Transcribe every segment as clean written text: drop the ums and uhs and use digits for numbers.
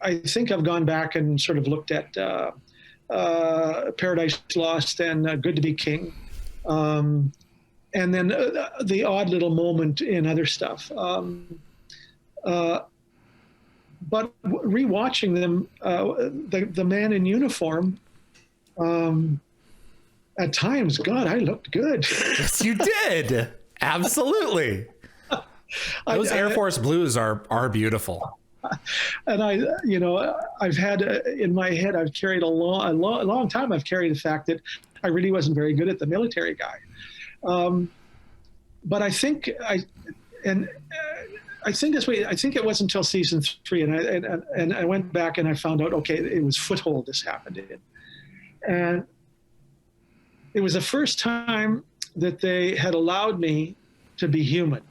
I think I've gone back and sort of looked at Paradise Lost and Good to Be King. And then the odd little moment in other stuff. But rewatching them, the man in uniform, at times, God, I looked good. Yes, you did. Absolutely. Those Air Force blues are beautiful. And I've had in my head, I've carried a long time. I've carried the fact that I really wasn't very good at the military guy. But I think this way. I think it wasn't until season 3, and I went back and I found out, okay, it was Foothold this happened in, and it was the first time that they had allowed me to be human.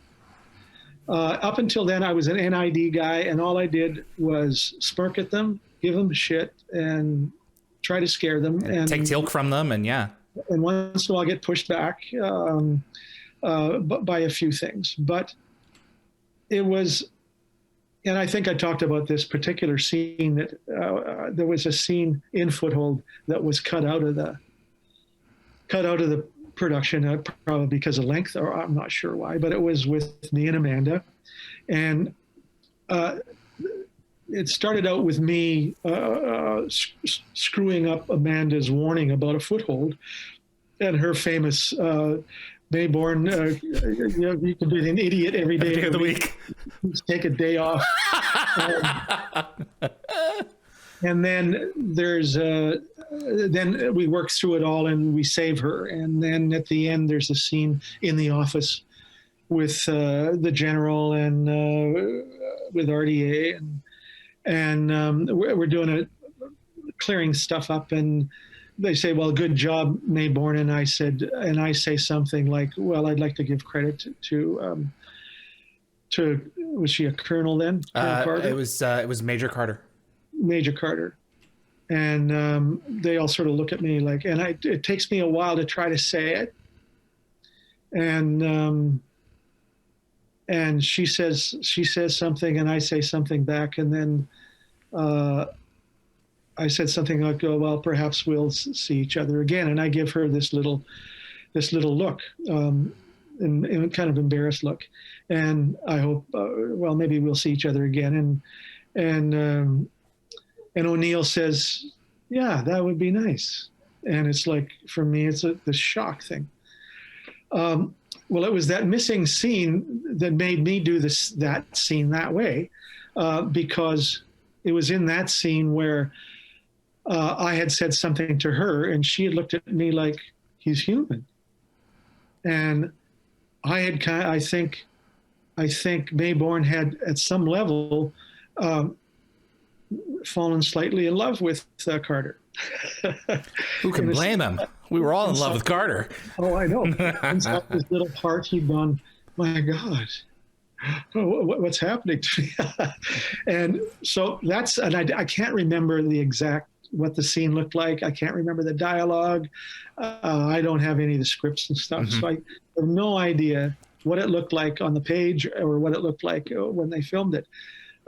Up until then, I was an NID guy, and all I did was smirk at them, give them shit, and try to scare them, and take tilk from them, and once in a while get pushed back by a few things, but. It was, and I think I talked about this particular scene that there was a scene in Foothold that was cut out of the production, probably because of length, or I'm not sure why, but it was with me and Amanda, and it started out with me screwing up Amanda's warning about a foothold, and her famous. Maybourne, you can be an idiot every day of the week. Take a day off. And then then we work through it all and we save her. And then at the end, there's a scene in the office with the general and with RDA, and we're doing clearing stuff up, and they say, well, good job, Maybourne. And I say something like, well, I'd like to give credit to was she a colonel then? It was Major Carter. Major Carter. And they all sort of look at me like, and it takes me a while to try to say it. And she says something, and I say something back, and then I said something like, "Oh, well, perhaps we'll see each other again." And I give her this little look, and kind of embarrassed look, and I hope, well, maybe we'll see each other again. And O'Neill says, "Yeah, that would be nice." And it's like, for me, it's the shock thing. Well, it was that missing scene that made me do that scene that way, because it was in that scene where I had said something to her, and she had looked at me like, he's human. And I think Maybourne had, at some level, fallen slightly in love with Carter. Who can blame him? We were all in love with Carter. Oh, I know. Inside his little heart, he'd gone, my God, what's happening to me? And so I can't remember what the scene looked like. I can't remember the dialogue. I don't have any of the scripts and stuff. Mm-hmm. So I have no idea what it looked like on the page or what it looked like when they filmed it.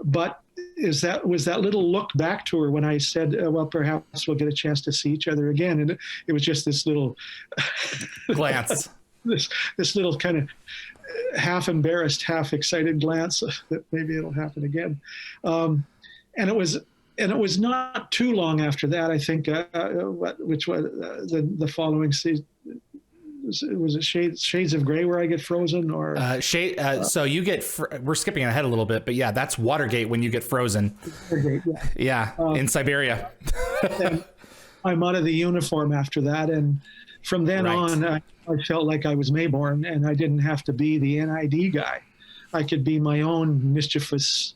But was that little look back to her when I said, well, perhaps we'll get a chance to see each other again. And it was just this little glance, this little kind of half embarrassed, half excited glance that maybe it'll happen again. And it was not too long after that, I think, which was the following season. Was it Shades of Grey where I get frozen, or so you get we're skipping ahead a little bit, but yeah, that's Watergate when you get frozen. Watergate, yeah, in Siberia. And I'm out of the uniform after that, and from then on, I felt like I was Maybourne, and I didn't have to be the NID guy. I could be my own mischievous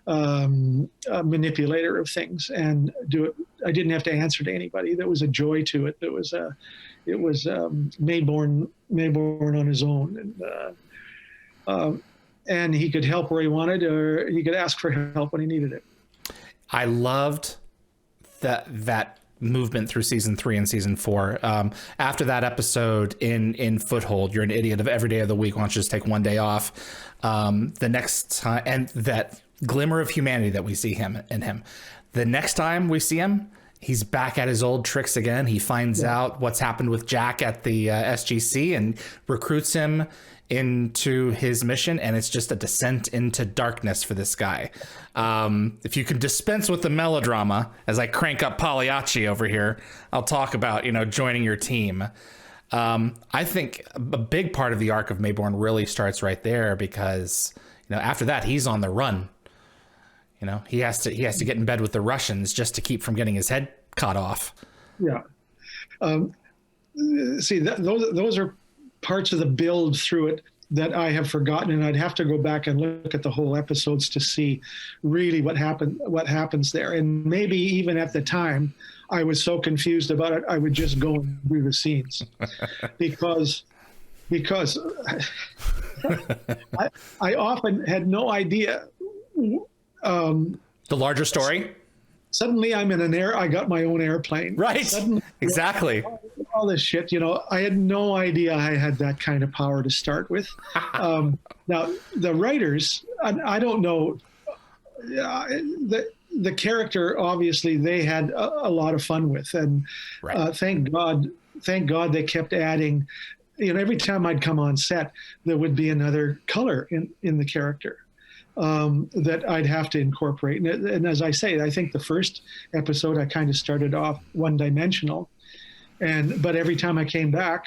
manipulator of things and do it. I didn't have to answer to anybody. There was a joy to it. It was Maybourne on his own, and he could help where he wanted, or he could ask for help when he needed it. I loved that movement through season 3 and season 4. After that episode in Foothold, you're an idiot of every day of the week. Why don't you just take one day off? The next time, and glimmer of humanity that we see in him. The next time we see him, he's back at his old tricks again. He finds out what's happened with Jack at the SGC and recruits him into his mission, and it's just a descent into darkness for this guy. If you can dispense with the melodrama, as I crank up Pagliacci over here, I'll talk about, joining your team. I think a big part of the arc of Maybourne really starts right there, because after that he's on the run. He has to get in bed with the Russians just to keep from getting his head cut off. Yeah. See, those are parts of the build through it that I have forgotten, and I'd have to go back and look at the whole episodes to see really what happens there. And maybe even at the time, I was so confused about it, I would just go and do the scenes because I often had no idea. The larger story. Suddenly I'm in I got my own airplane. Right. Suddenly, exactly. All this shit, I had no idea I had that kind of power to start with. Now, the writers, I don't know, the character, obviously, they had a lot of fun with. And right. Thank God they kept adding, every time I'd come on set, there would be another color in the character. That I'd have to incorporate. And as I say, I think the first episode, I kind of started off one-dimensional. But every time I came back,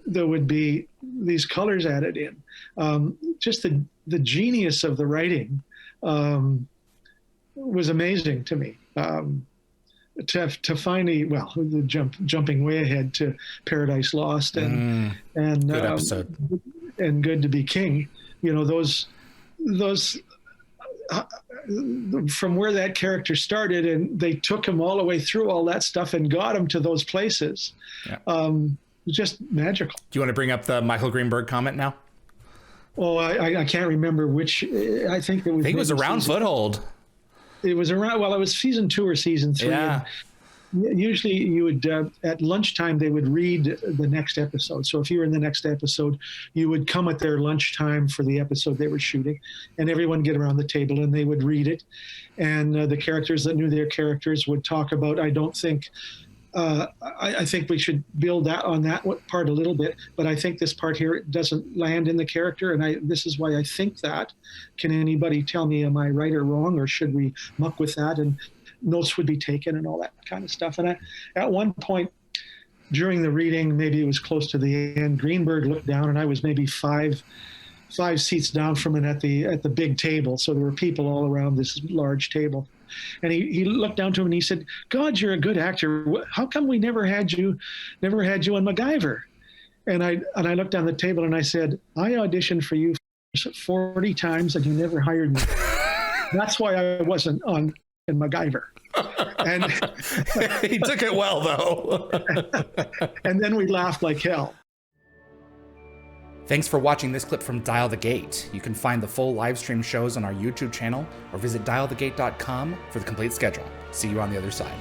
there would be these colors added in. Just the genius of the writing was amazing to me. To finally, jumping way ahead to Paradise Lost and good episode. And Good to Be King, those from where that character started, and they took him all the way through all that stuff and got him to those places. Yeah. Just magical. Do you want to bring up the Michael Greenburg comment now? Oh, I can't remember which. I think it was around Foothold. It was around. Well, it was season 2 or season 3. Yeah. Usually you would, at lunchtime, they would read the next episode. So if you were in the next episode, you would come at their lunchtime for the episode they were shooting, and everyone get around the table and they would read it. And the characters that knew their characters would talk about, I think we should build on that part a little bit, but I think this part here doesn't land in the character, and this is why I think that. Can anybody tell me, am I right or wrong, or should we muck with that? And notes would be taken and all that kind of stuff. And at one point during the reading, maybe it was close to the end, Greenberg looked down, and I was maybe five seats down from it at the big table. So there were people all around this large table. And he looked down to him and he said, "God, you're a good actor. How come we never had you on MacGyver?" And I looked down the table and I said, "I auditioned for you 40 times and you never hired me. That's why I wasn't on in MacGyver." And he took it well, though. And then we laughed like hell. Thanks for watching this clip from Dial the Gate. You can find the full live stream shows on our YouTube channel or visit dialthegate.com for the complete schedule. See you on the other side.